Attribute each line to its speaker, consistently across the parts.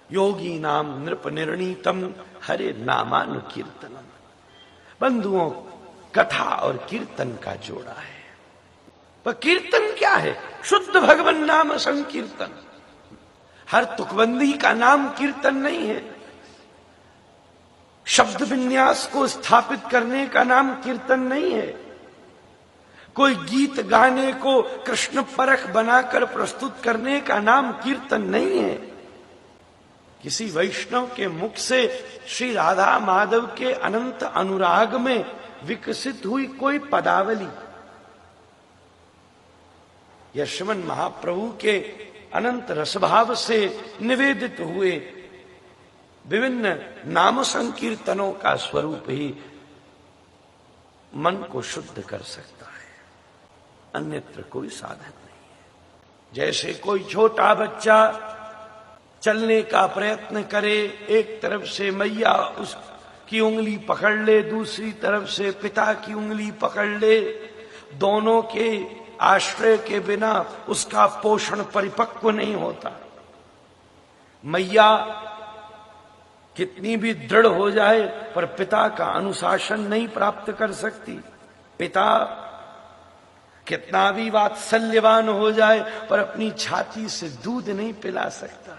Speaker 1: योगी नाम नृप निर्णीतम हरे नामानुकीर्तनम। बंधुओं, कथा और कीर्तन का जोड़ा है। पर कीर्तन क्या है? शुद्ध भगवन नाम संकीर्तन। हर तुकबंदी का नाम कीर्तन नहीं है। शब्द विन्यास को स्थापित करने का नाम कीर्तन नहीं है। कोई गीत गाने को कृष्ण परख बनाकर प्रस्तुत करने का नाम कीर्तन नहीं है। किसी वैष्णव के मुख से श्री राधा माधव के अनंत अनुराग में विकसित हुई कोई पदावली या श्रीमन महाप्रभु के अनंत रसभाव से निवेदित हुए विभिन्न नाम संकीर्तनों का स्वरूप ही मन को शुद्ध कर सकता है, अन्यत्र कोई साधन नहीं है। जैसे कोई छोटा बच्चा चलने का प्रयत्न करे, एक तरफ से मैया उसकी उंगली पकड़ ले, दूसरी तरफ से पिता की उंगली पकड़ ले, दोनों के आश्रय के बिना उसका पोषण परिपक्व नहीं होता। मैया कितनी भी दृढ़ हो जाए पर पिता का अनुशासन नहीं प्राप्त कर सकती। पिता कितना भी वात्सल्यवान हो जाए पर अपनी छाती से दूध नहीं पिला सकता।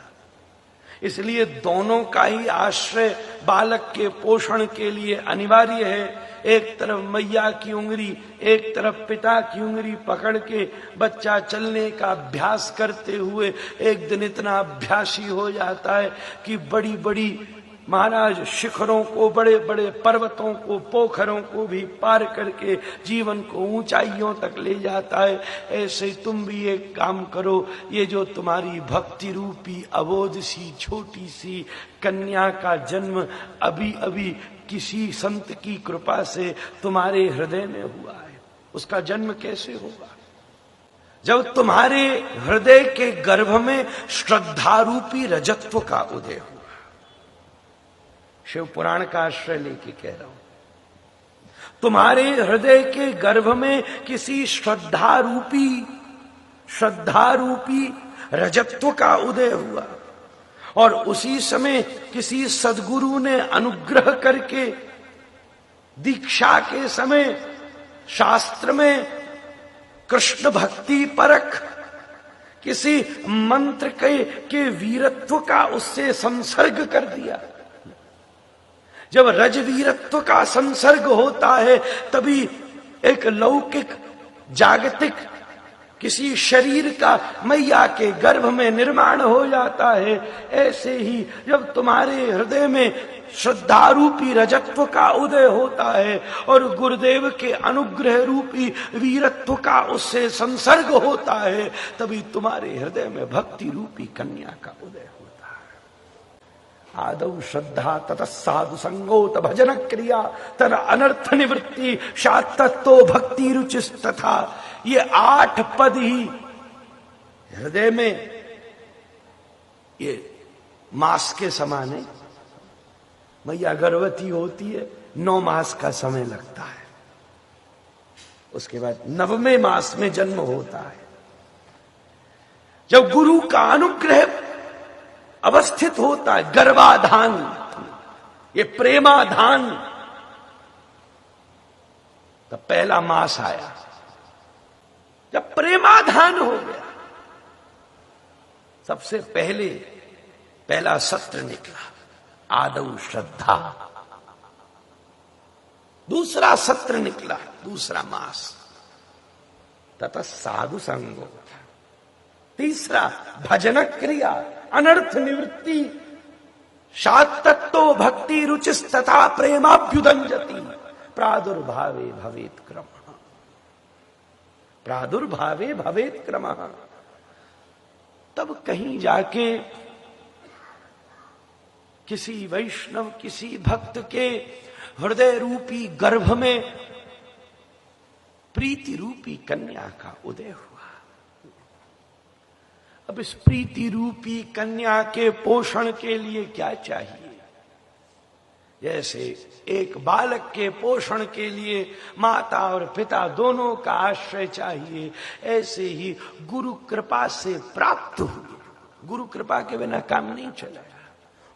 Speaker 1: इसलिए दोनों का ही आश्रय बालक के पोषण के लिए अनिवार्य है। एक तरफ मैया की उंगली, एक तरफ पिता की उंगली पकड़ के बच्चा चलने का अभ्यास करते हुए एक दिन इतना अभ्यासी हो जाता है कि बड़ी बड़ी महाराज शिखरों को, बड़े बड़े पर्वतों को, पोखरों को भी पार करके जीवन को ऊंचाइयों तक ले जाता है। ऐसे तुम भी एक काम करो, ये जो तुम्हारी भक्ति रूपी अबोध सी छोटी सी कन्या का जन्म अभी अभी किसी संत की कृपा से तुम्हारे हृदय में हुआ है, उसका जन्म कैसे होगा? जब तुम्हारे हृदय के गर्भ में श्रद्धारूपी रजत्व का उदय हुआ। शिव पुराण का आश्रय लेके कह रहा हूं, तुम्हारे हृदय के गर्भ में किसी श्रद्धा रूपी रजत्व का उदय हुआ और उसी समय किसी सद्गुरु ने अनुग्रह करके दीक्षा के समय शास्त्र में कृष्ण भक्ति परख किसी मंत्र के वीरत्व का उससे संसर्ग कर दिया। जब रजवीरत्व का संसर्ग होता है तभी एक लौकिक जागतिक किसी शरीर का मैया के गर्भ में निर्माण हो जाता है। ऐसे ही जब तुम्हारे हृदय में श्रद्धारूपी रजत्व का उदय होता है और गुरुदेव के अनुग्रह रूपी वीरत्व का उससे संसर्ग होता है, तभी तुम्हारे हृदय में भक्ति रूपी कन्या का उदय होता है। आदौ श्रद्धा ततः साधु संगोत भजन क्रिया तर अनर्थ निवृत्ति शातत्तो भक्ति रुचिस्तथा। ये 8 पद ही हृदय में ये मास के समान है। मैया गर्भवती होती है, 9 मास का समय लगता है, उसके बाद 9वें मास में जन्म होता है। जब गुरु का अनुग्रह अवस्थित होता है, गर्भाधान, ये प्रेमाधान, तब पहला मास आया। जब प्रेमाधान हो गया, सबसे पहला सत्र निकला, आदौ श्रद्धा। दूसरा सत्र निकला, दूसरा मास, तथा साधु संगो। तीसरा भजन क्रिया, अनर्थ निवृत्ति, शातत्तो भक्ति रुचिस्तथा प्रेमाभ्युदंजति, प्रादुर्भावे भवेत क्रमः। प्रादुर्भावे भवेत क्रमः। तब कहीं जाके किसी वैष्णव, किसी भक्त के हृदय रूपी गर्भ में प्रीति रूपी कन्या का उदय हुआ। अब इस प्रीति रूपी कन्या के पोषण के लिए क्या चाहिए? जैसे एक बालक के पोषण के लिए माता और पिता दोनों का आश्रय चाहिए, ऐसे ही गुरु कृपा से प्राप्त हुए। गुरु कृपा के बिना काम नहीं चलेगा।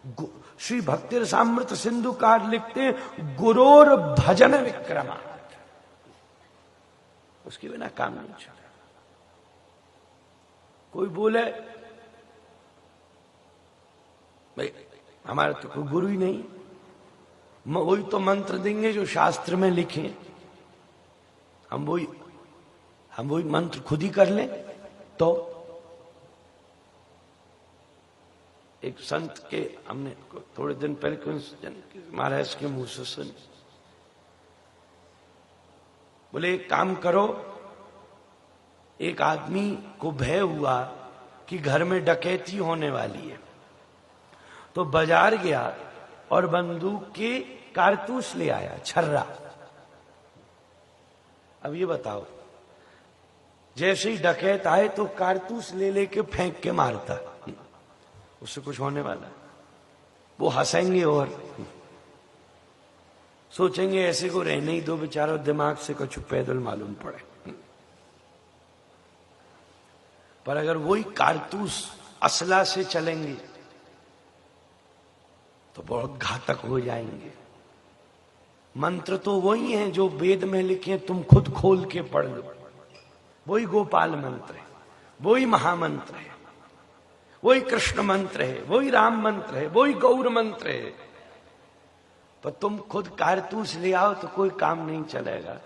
Speaker 1: श्री भक्ति रसामृत सिंधुकार लिखते हैं गुरोर भजन विक्रमा, उसके बिना काम नहीं चला। कोई बोले भाई हमारा तो कोई गुरु ही नहीं, वही तो मंत्र देंगे जो शास्त्र में लिखे, हम वही मंत्र खुद ही कर लें। तो एक संत के हमने थोड़े दिन पहले महाराज के मुंह से सुन, बोले एक काम करो, एक आदमी को भय हुआ कि घर में डकैती होने वाली है, तो बाजार गया और बंदूक के कारतूस ले आया, छर्रा। अब ये बताओ, जैसे ही डकैत आए तो कारतूस ले लेके फेंक के मारता, उससे कुछ होने वाला? वो हंसेंगे और सोचेंगे ऐसे को रहने ही दो, बेचारा दिमाग से कुछ पैदल मालूम पड़े। पर अगर वही कारतूस असला से चलेंगे तो बहुत घातक हो जाएंगे। मंत्र तो वही हैं जो वेद में लिखे, तुम खुद खोल के पढ़ लो। वही गोपाल मंत्र है, वही महामंत्र है, वही कृष्ण मंत्र है, वही राम मंत्र है, वही गौर मंत्र है। पर तुम खुद कारतूस ले आओ तो कोई काम नहीं चलेगा।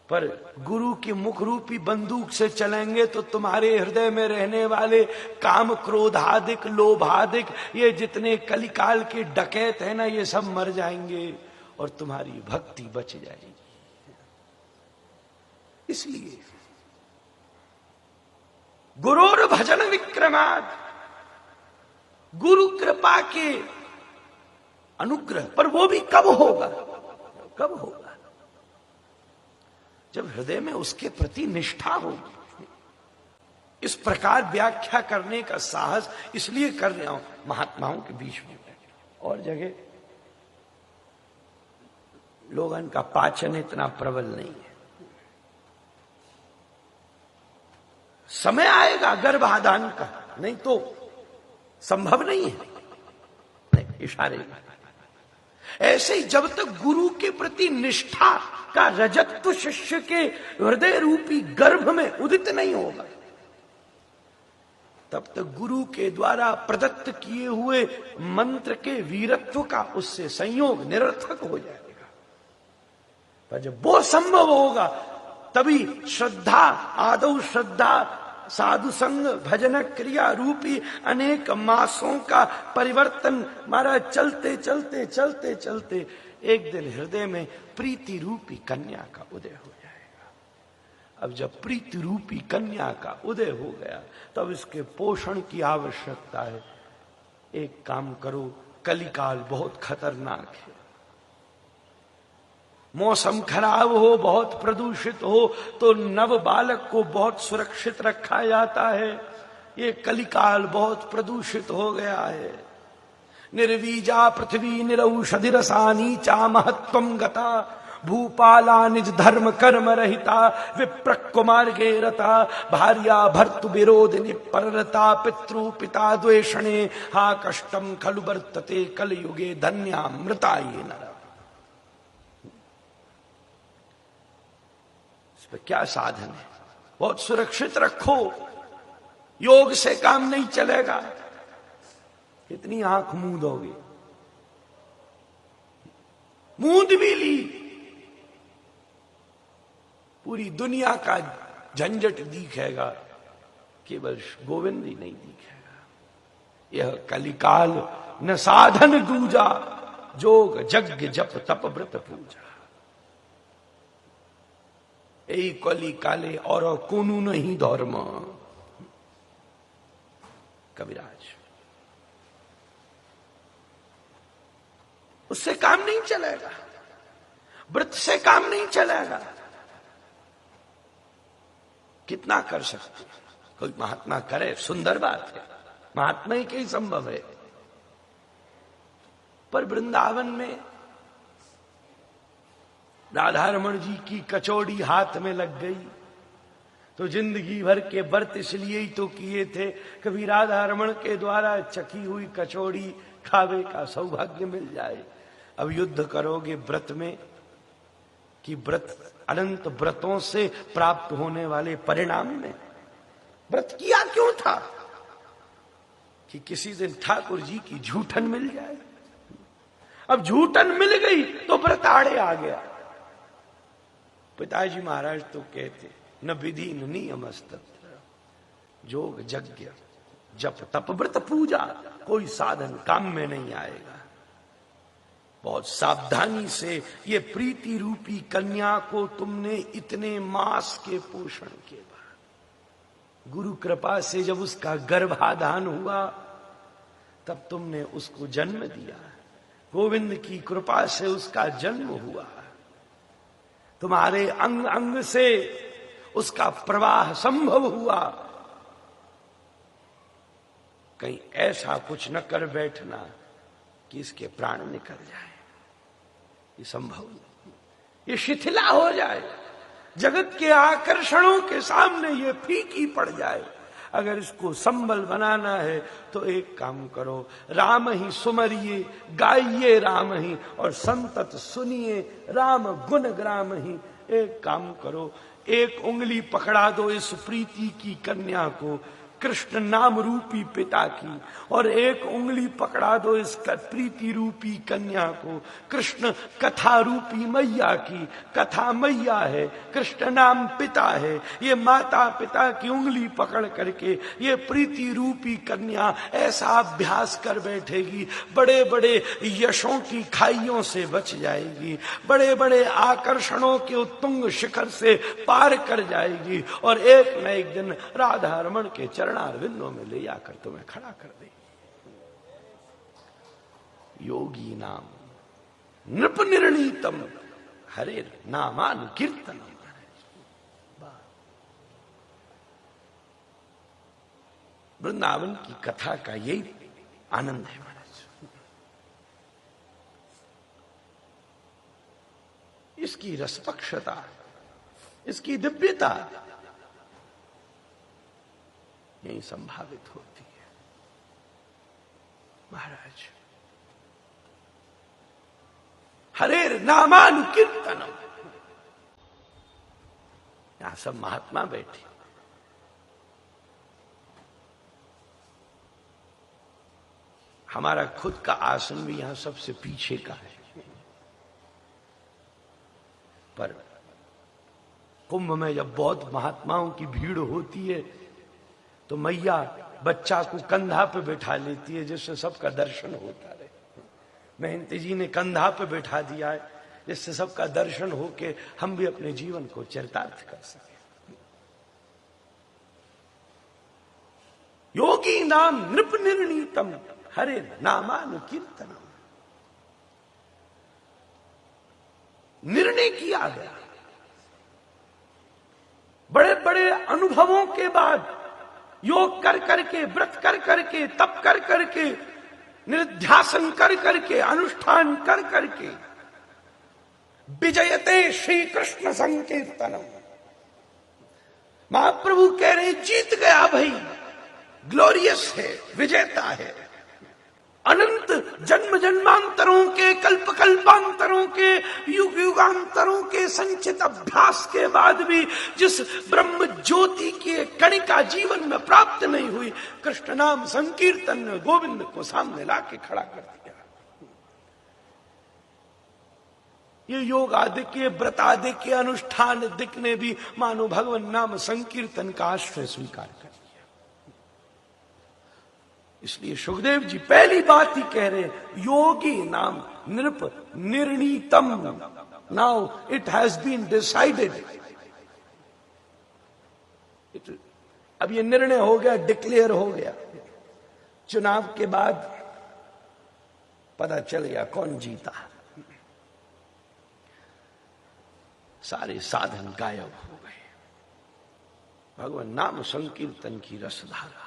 Speaker 1: पर गुरु की मुख रूपी बंदूक से चलेंगे तो तुम्हारे हृदय में रहने वाले काम, क्रोधादिक, लोभादिक, ये जितने कलिकाल के डकैत है ना, ये सब मर जाएंगे और तुम्हारी भक्ति बच जाएगी। इसलिए गुरुर भजन विक्रमाद, गुरु कृपा के अनुग्रह, पर वो भी कब होगा? कब होगा? जब हृदय में उसके प्रति निष्ठा होगी। इस प्रकार व्याख्या करने का साहस इसलिए कर रहा हूं महात्माओं के बीच में। और जगह लोगों का पाचन इतना प्रबल नहीं है। समय आएगा गर्भाधान का, नहीं तो संभव नहीं है। नहीं, इशारे में ऐसे ही जब तक गुरु के प्रति निष्ठा का रजत्व शिष्य के हृदय रूपी गर्भ में उदित नहीं होगा, तब तक गुरु के द्वारा प्रदत्त किए हुए मंत्र के वीरत्व का उससे संयोग निरर्थक हो जाएगा। पर जब वो संभव होगा तभी श्रद्धा, आदौ श्रद्धा, साधु संग, भजन क्रिया रूपी अनेक मासों का परिवर्तन महाराज चलते चलते चलते चलते एक दिन हृदय में प्रीति रूपी कन्या का उदय हो जाएगा। अब जब प्रीति रूपी कन्या का उदय हो गया तब इसके पोषण की आवश्यकता है। एक काम करो, कलिकाल बहुत खतरनाक है, मौसम खराब हो, बहुत प्रदूषित हो तो नव बालक को बहुत सुरक्षित रखा जाता है। ये कलिकाल बहुत प्रदूषित हो गया है। निर्वीजा पृथ्वी निरौषधि रसानी चा महत्वम गता, भूपाला निज धर्म कर्म रहिता, विप्रकुमार गे रता, भार्या भर्तु विरोधिनी पररता, पितृ पिता द्वेषणे, हा कष्टम खलु वर्तते कलयुगे धन्यामृता ये नर। क्या साधन है? बहुत सुरक्षित रखो, योग से काम नहीं चलेगा। कितनी आंख मूंदोगे? मूंद भी ली, पूरी दुनिया का झंझट दिखेगा, केवल गोविंद ही नहीं दिखेगा। यह कलिकाल न साधन दूजा, जोग यज्ञ जप तप व्रत पूजा। यही कली काले और कोनु नहीं धर्म। कविराज, उससे काम नहीं चलेगा, व्रत से काम नहीं चलेगा। कितना कर सकते? कोई महात्मा करे, सुंदर बात है, महात्मा ही कहीं संभव है। पर वृंदावन में राधा रमण जी की कचौड़ी हाथ में लग गई, तो जिंदगी भर के व्रत इसलिए ही तो किए थे, कभी राधा रमण के द्वारा चखी हुई कचौड़ी खावे का सौभाग्य मिल जाए। अब युद्ध करोगे व्रत में कि व्रत अनंत व्रतों से प्राप्त होने वाले परिणाम में? व्रत किया क्यों था? कि किसी दिन ठाकुर जी की झूठन मिल जाए। अब झूठन मिल गई तो व्रत आड़े आ गया। पिताजी महाराज तो कहते न विधि न नियमस्तत्र, जोग यज्ञ जप तप व्रत पूजा कोई साधन काम में नहीं आएगा। बहुत सावधानी से ये प्रीति रूपी कन्या को तुमने इतने मास के पोषण के बाद गुरु कृपा से जब उसका गर्भाधान हुआ तब तुमने उसको जन्म दिया। गोविंद की कृपा से उसका जन्म हुआ। तुम्हारे अंग अंग से उसका प्रवाह संभव हुआ। कहीं ऐसा कुछ न कर बैठना कि इसके प्राण निकल जाए, ये संभव नहीं। ये शिथिला हो जाए, जगत के आकर्षणों के सामने ये फीकी पड़ जाए। अगर इसको संबल बनाना है तो एक काम करो, राम ही सुमरिए गाइए राम ही, और संतत सुनिए राम गुण ग्राम ही। एक काम करो, एक उंगली पकड़ा दो इस प्रीति की कन्या को कृष्ण नाम रूपी पिता की, और एक उंगली पकड़ा दो इस प्रीति रूपी कन्या को कृष्ण कथा रूपी मैया की। कथा मैया है, कृष्ण नाम पिता है। ये माता पिता की उंगली पकड़ करके ये प्रीति रूपी कन्या ऐसा अभ्यास कर बैठेगी, बड़े बड़े यशों की खाइयों से बच जाएगी, बड़े बड़े आकर्षणों के उत्तुंग शिखर से पार कर जाएगी, और एक न एक दिन राधा रमण के चरणारविंदों में ले जाकर तुम्हें खड़ा कर दे। योगी नाम नृप निर्णीतम हरे नामान कीर्तनम। वृंदावन की कथा का यही आनंद है महाराज। इसकी रसपक्षता, इसकी दिव्यता यही संभावित होती है महाराज। हरेर नामानुकीर्तनम। यहां सब महात्मा बैठे, हमारा खुद का आसन भी यहां सबसे पीछे का है, पर कुंभ में जब बहुत महात्माओं की भीड़ होती है तो मैया बच्चा को कंधा पे बैठा लेती है जिससे सबका दर्शन होता रहे। महंत जी ने कंधा पे बैठा दिया है जिससे सबका दर्शन होके हम भी अपने जीवन को चरितार्थ कर सके। योगी नाम नृप निर्णीतम हरे नामानुकीर्तनम। निर्णय किया गया, बड़े बड़े अनुभवों के बाद, योग कर करके, व्रत कर करके, तप कर करके, निध्यासन कर करके, अनुष्ठान कर करके विजयते श्री कृष्ण संकीर्तनम। महाप्रभु कह रहे जीत गया भाई, ग्लोरियस है, विजेता है। अनंत जन्म जन्मांतरों के, कल्प कल्पांतरों के, युग युगांतरों के संचित अभ्यास के बाद भी जिस ब्रह्म ज्योति की कणिका जीवन में प्राप्त नहीं हुई, कृष्ण नाम संकीर्तन ने गोविंद को सामने लाके खड़ा कर दिया। ये योग आदि के, व्रत आदि के अनुष्ठान दिक ने भी मानो भगवान नाम संकीर्तन का आश्रय स्वीकार कर। इसलिए सुखदेव जी पहली बात ही कह रहे, योगी नाम नृप निर्णीतम। Now it has been decided. अब ये निर्णय हो गया, डिक्लेयर हो गया। चुनाव के बाद पता चल गया कौन जीता। सारे साधन गायब हो गए। भगवान नाम संकीर्तन की रसधारा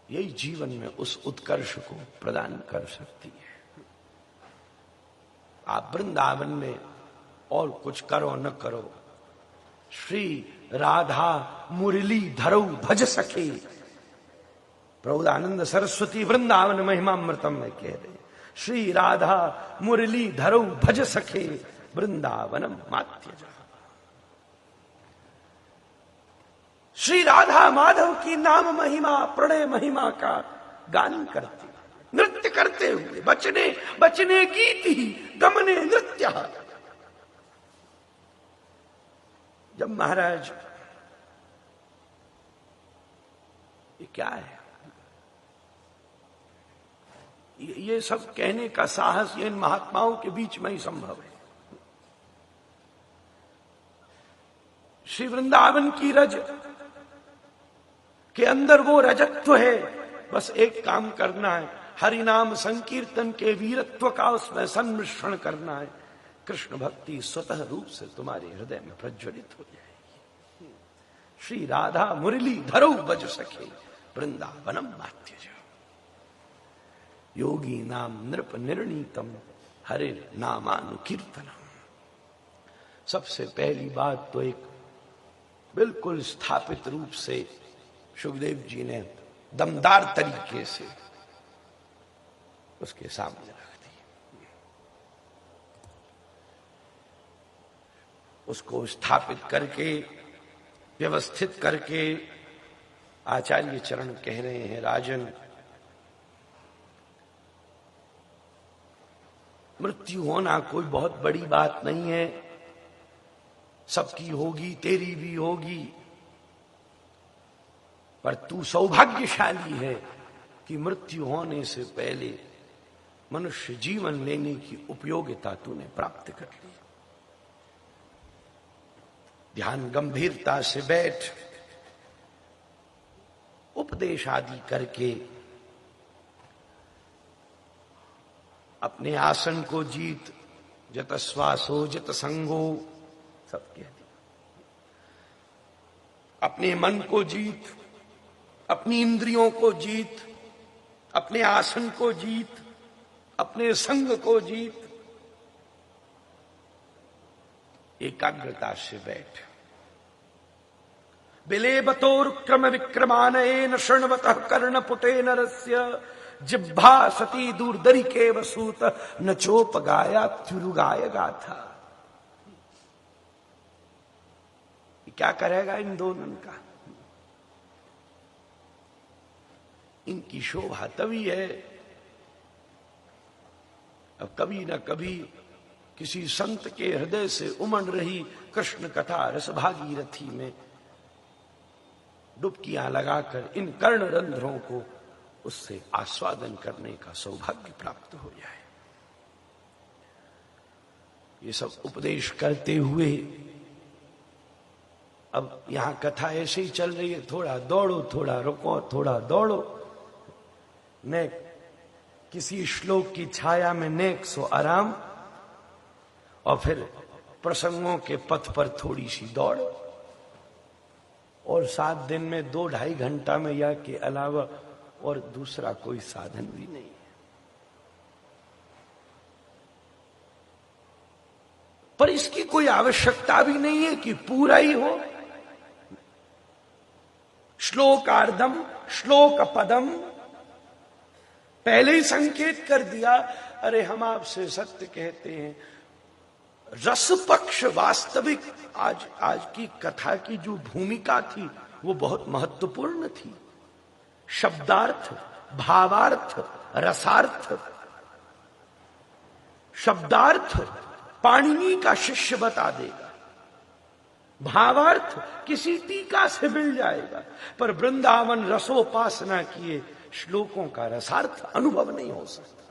Speaker 1: यही जीवन में उस उत्कर्ष को प्रदान कर सकती है। आप वृंदावन में और कुछ करो न करो, श्री राधा मुरली धरौ भज सके। प्रबोधानंद सरस्वती वृंदावन महिमामृतम में कह रहे, श्री राधा मुरली धरौ भज सके वृंदावनम मात्यज। श्री राधा माधव की नाम महिमा प्रणय महिमा का गान करते, नृत्य करते हुए, बचने बचने गीत ही गमने नृत्य। जब महाराज, ये क्या है, ये सब कहने का साहस इन महात्माओं के बीच में ही संभव है। श्री वृंदावन की रज के अंदर वो रजत्व है, बस एक काम करना है, हरिनाम संकीर्तन के वीरत्व का उसमें सम्मिश्रण करना है। कृष्ण भक्ति स्वतः रूप से तुम्हारे हृदय में प्रज्वलित हो जाएगी। श्री राधा मुरली धरौ बज सके वृंदावनम मात्यज। योगी नाम नृप निर्णीतम हरे नामानुकीर्तनम। सबसे पहली बात तो एक बिल्कुल स्थापित रूप से सुखदेव जी ने दमदार तरीके से उसके सामने रख दी। उसको स्थापित करके व्यवस्थित करके आचार्य चरण कह रहे हैं, राजन, मृत्यु होना कोई बहुत बड़ी बात नहीं है, सबकी होगी, तेरी भी होगी, पर तू सौभाग्यशाली है कि मृत्यु होने से पहले मनुष्य जीवन लेने की उपयोगिता तूने प्राप्त कर ली। ध्यान गंभीरता से बैठ, उपदेश आदि करके अपने आसन को जीत, जत श्वासो जत संगो, सब कह दिया। अपने मन को जीत, अपनी इंद्रियों को जीत, अपने आसन को जीत, अपने संग को जीत। एकाग्रता से बैठ। बिलेबतोर क्रम विक्रमानयेन शृण्वतः कर्णपुटेन रस्य जिह्वा सती दूरदरिके वसूत न चोपगाया त्युरुगाय गाथा। क्या करेगा इन दोनों का? इनकी शोभा तभी है अब कभी न कभी किसी संत के हृदय से उमड़ रही कृष्ण कथा रस भागीरथी में डुबकियां लगाकर इन कर्ण रंध्रों को उससे आस्वादन करने का सौभाग्य प्राप्त हो जाए। ये सब उपदेश करते हुए अब यहां कथा ऐसे ही चल रही है, थोड़ा दौड़ो, थोड़ा रुको, थोड़ा दौड़ो। ने किसी श्लोक की छाया में नेक सो आराम, और फिर प्रसंगों के पथ पर थोड़ी सी दौड़, और 7 दिन में 2-2.5 घंटा में या के अलावा और दूसरा कोई साधन भी नहीं है। पर इसकी कोई आवश्यकता भी नहीं है कि पूरा ही हो। श्लोकार्धम श्लोक पदम पहले ही संकेत कर दिया, अरे हम आपसे सत्य कहते हैं, रस पक्ष वास्तविक आज की कथा की जो भूमिका थी वो बहुत महत्वपूर्ण थी। शब्दार्थ, भावार्थ, रसार्थ। शब्दार्थ पाणिनि का शिष्य बता देगा, भावार्थ किसी टीका से मिल जाएगा, पर वृंदावन रसोपासना किए श्लोकों का रसार्थ अनुभव नहीं हो सकता।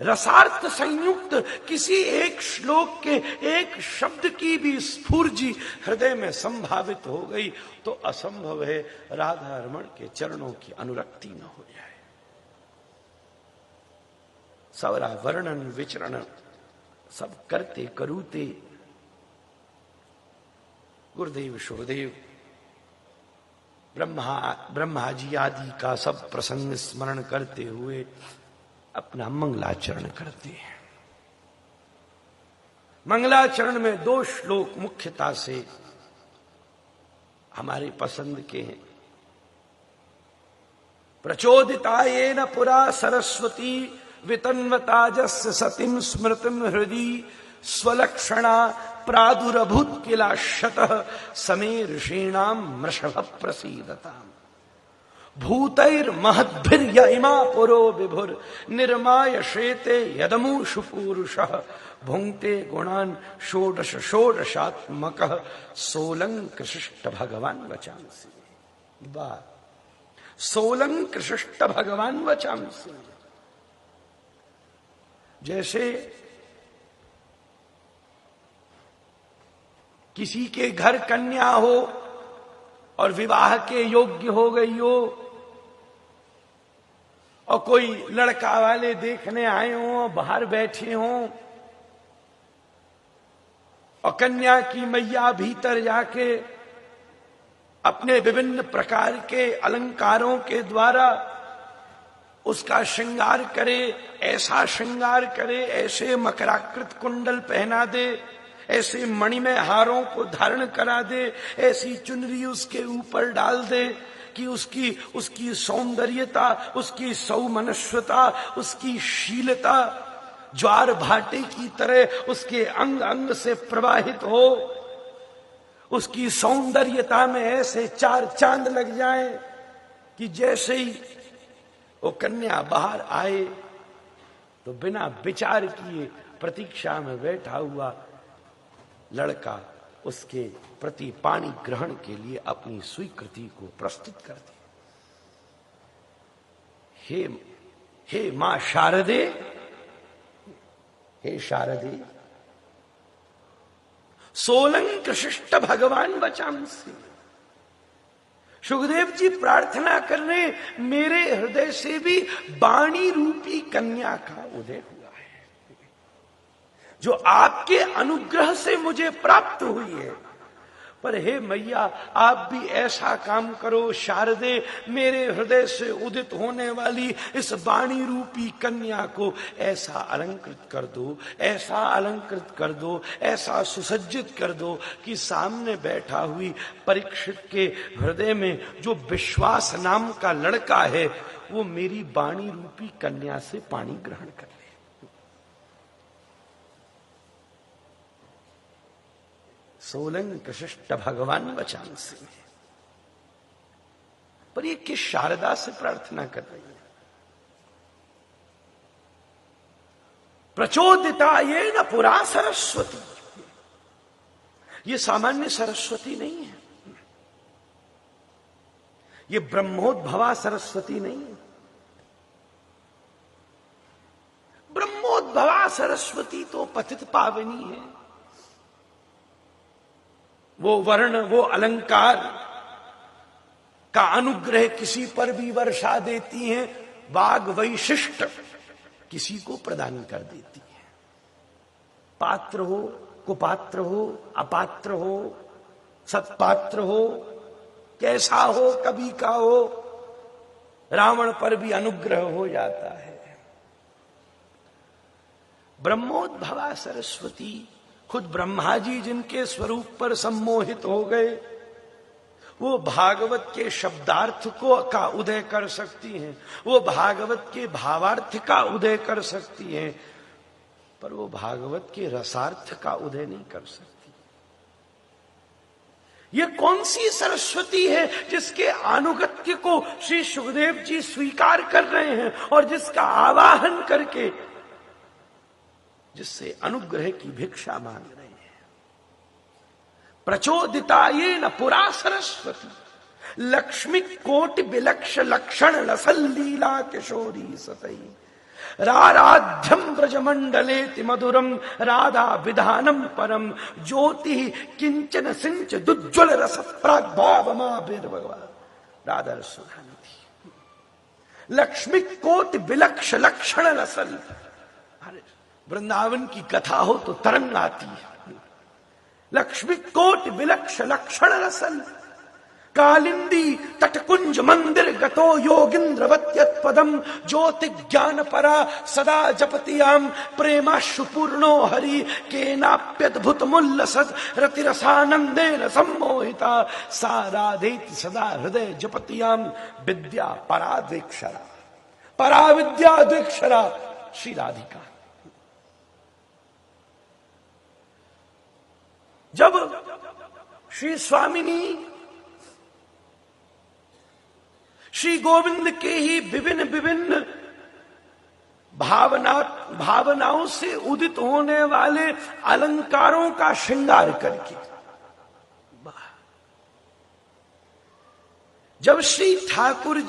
Speaker 1: रसार्थ संयुक्त किसी एक श्लोक के एक शब्द की भी स्फूर्जी हृदय में संभावित हो गई तो असंभव है राधा रमण के चरणों की अनुरक्ति न हो जाए। सवरा वर्णन विचरण सब करते करूते गुरुदेव शुभदेव ब्रह्मा जी आदि का सब प्रसंग स्मरण करते हुए अपना मंगलाचरण करते हैं। मंगलाचरण में 2 श्लोक मुख्यता से हमारे पसंद के हैं। प्रचोदितायेन पुरा सरस्वती वितन्वताजस्य सतीं स्मृतिं हृदि स्वलक्षणा प्रादुरभूत किला शतः समे ऋषीणाम मृषभ प्रसीदताम्। भूतैर्महद्भिर्य इमा पुरो विभुर निर्माय श्वेते यदमुषु पूरुषः भुंक्ते गुणान् षोडश षोडशात्मकः सोलंकृशिष्ट भगवान वचांसि। वाह, सोलंकृशिष्ट भगवान वचांसि। जैसे किसी के घर कन्या हो और विवाह के योग्य हो गई हो, और कोई लड़का वाले देखने आए हों, बाहर बैठे हों, और कन्या की मैया भीतर जाके अपने विभिन्न प्रकार के अलंकारों के द्वारा उसका श्रृंगार करे, ऐसा श्रृंगार करे, ऐसे मकराकृत कुंडल पहना दे, ऐसे मणिमय हारों को धारण करा दे, ऐसी चुनरी उसके ऊपर डाल दे कि उसकी सौंदर्यता, उसकी सौमनस्वता, उसकी शीलता ज्वार भाटे की तरह उसके अंग अंग से प्रवाहित हो, उसकी सौंदर्यता में ऐसे चार चांद लग जाए कि जैसे ही वो कन्या बाहर आए तो बिना विचार किए प्रतीक्षा में बैठा हुआ लड़का उसके प्रति पाणी ग्रहण के लिए अपनी स्वीकृति को प्रस्तुत कर दे। हे मां शारदे, हे शारदे, सोलंकृशिष्ट भगवान बचांसि। सुखदेव जी प्रार्थना कर रहे, मेरे हृदय से भी वाणी रूपी कन्या का उदय हुआ है, जो आपके अनुग्रह से मुझे प्राप्त हुई है। पर हे मैया, आप भी ऐसा काम करो शारदे, मेरे हृदय से उदित होने वाली इस वाणी रूपी कन्या को ऐसा अलंकृत कर दो, ऐसा अलंकृत कर दो, ऐसा सुसज्जित कर दो कि सामने बैठा हुई परीक्षित के हृदय में जो विश्वास नाम का लड़का है वो मेरी वाणी रूपी कन्या से पाणी ग्रहण कर ले। सोलंकृशिष्ट भगवान वचांसि। पर ये किस शारदा से प्रार्थना कर रही है? प्रचोदिता ये न पुरा सरस्वती। ये सामान्य सरस्वती नहीं है, ये ब्रह्मोद्भवा सरस्वती नहीं है। ब्रह्मोद्भवा सरस्वती तो पतित पावनी है। वो वर्ण, वो अलंकार का अनुग्रह किसी पर भी वर्षा देती हैं, वाग वैशिष्ट किसी को प्रदान कर देती है। पात्र हो, कुपात्र हो, अपात्र हो, सत्पात्र हो, कैसा हो, कभी का हो, रावण पर भी अनुग्रह हो जाता है। ब्रह्मोद्भवा सरस्वती, खुद ब्रह्मा जी जिनके स्वरूप पर सम्मोहित हो गए, वो भागवत के शब्दार्थ को का उदय कर सकती हैं, वो भागवत के भावार्थ का उदय कर सकती हैं, पर वो भागवत के रसार्थ का उदय नहीं कर सकती। ये कौन सी सरस्वती है जिसके अनुगत्य को श्री सुखदेव जी स्वीकार कर रहे हैं और जिसका आवाहन करके, जिससे अनुग्रह की भिक्षा मांग रहे हैं? प्रचोदिता ये न पुरा सरस्वती, लक्ष्मी कोटि विलक्ष लक्षण लसल लीला किशोरी सतई, राराध्यम ब्रजमंडले मधुरम राधा विधानम परम, ज्योति किंचन सिंच दुज्ज्वल रस प्राग्भाव भगवान राधा रसुधानी थी। लक्ष्मी कोटि विलक्ष लक्षण लसल, वृंदावन की कथा हो तो तरंग आती है। लक्ष्मी कोटि विलक्ष लक्षण रसल, कालिंदी तटकुंज मंदिर गतो योगिंद्रवत्यत पदम ज्योति ज्ञान परा सदा जपतियाम प्रेमाशु पूर्णो हरि केनाप्यद्भुत मुल्लसत रतिरसानंदेन सम्मोहिता साराधेति सदा हृदय जपतियाम विद्या पराद्वेक्षरा पराविद्या द्वेक्षरा श्री राधिका। जब श्री स्वामिनी श्री गोविंद के ही विभिन्न विभिन्न भावनाओं से उदित होने वाले अलंकारों का श्रृंगार करके, जब श्री ठाकुर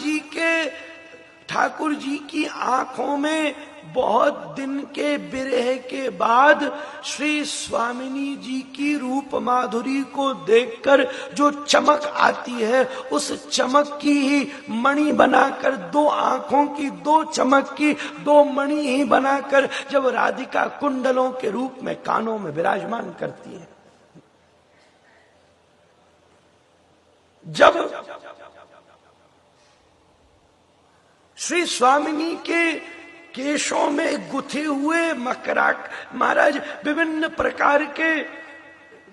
Speaker 1: जी की आंखों में बहुत दिन के विरह के बाद श्री स्वामिनी जी की रूप माधुरी को देखकर जो चमक आती है, उस चमक की ही मणि बनाकर, दो आंखों की दो चमक की दो मणि ही बनाकर जब राधिका कुंडलों के रूप में कानों में विराजमान करती है, जब श्री स्वामिनी के केशों में गुथे हुए मकराक महाराज विभिन्न प्रकार के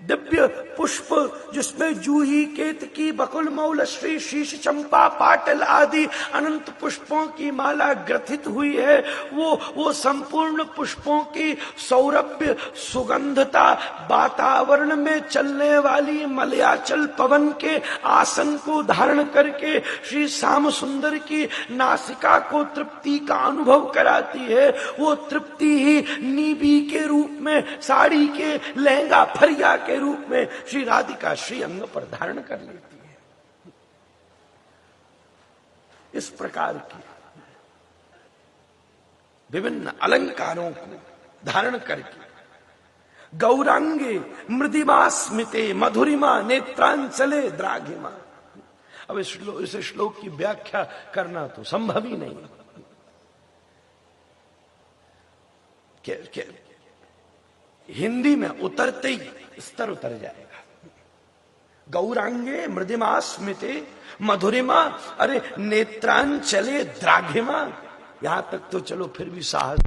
Speaker 1: दिव्य पुष्प, जिसमें जूही, केतकी, बकुल, मौल, श्री, शीश, चंपा, पाटल आदि अनंत पुष्पों की माला ग्रथित हुई है, वो संपूर्ण पुष्पों की सौरभ्य सुगंधता वातावरण में चलने वाली मलयाचल पवन के आसन को धारण करके श्री श्याम सुंदर की नासिका को तृप्ति का अनुभव कराती है। वो तृप्ति ही नीबी के रूप में, साड़ी के लहंगा फरिया के रूप में श्री राधिका श्री अंग पर धारण कर लेती है। इस प्रकार की विभिन्न अलंकारों को धारण करके गौरांगे मृदिमा स्मिते मधुरिमा नेत्रांचले द्राघिमा। अब इस श्लोक की व्याख्या करना तो संभव ही नहीं। हिंदी में उतरते ही स्तर उतर जाएगा। गौरांगे मृदिमा स्मिते मधुरिमा, अरे नेत्रांचले द्राघिमा, यहां तक तो चलो फिर भी साहस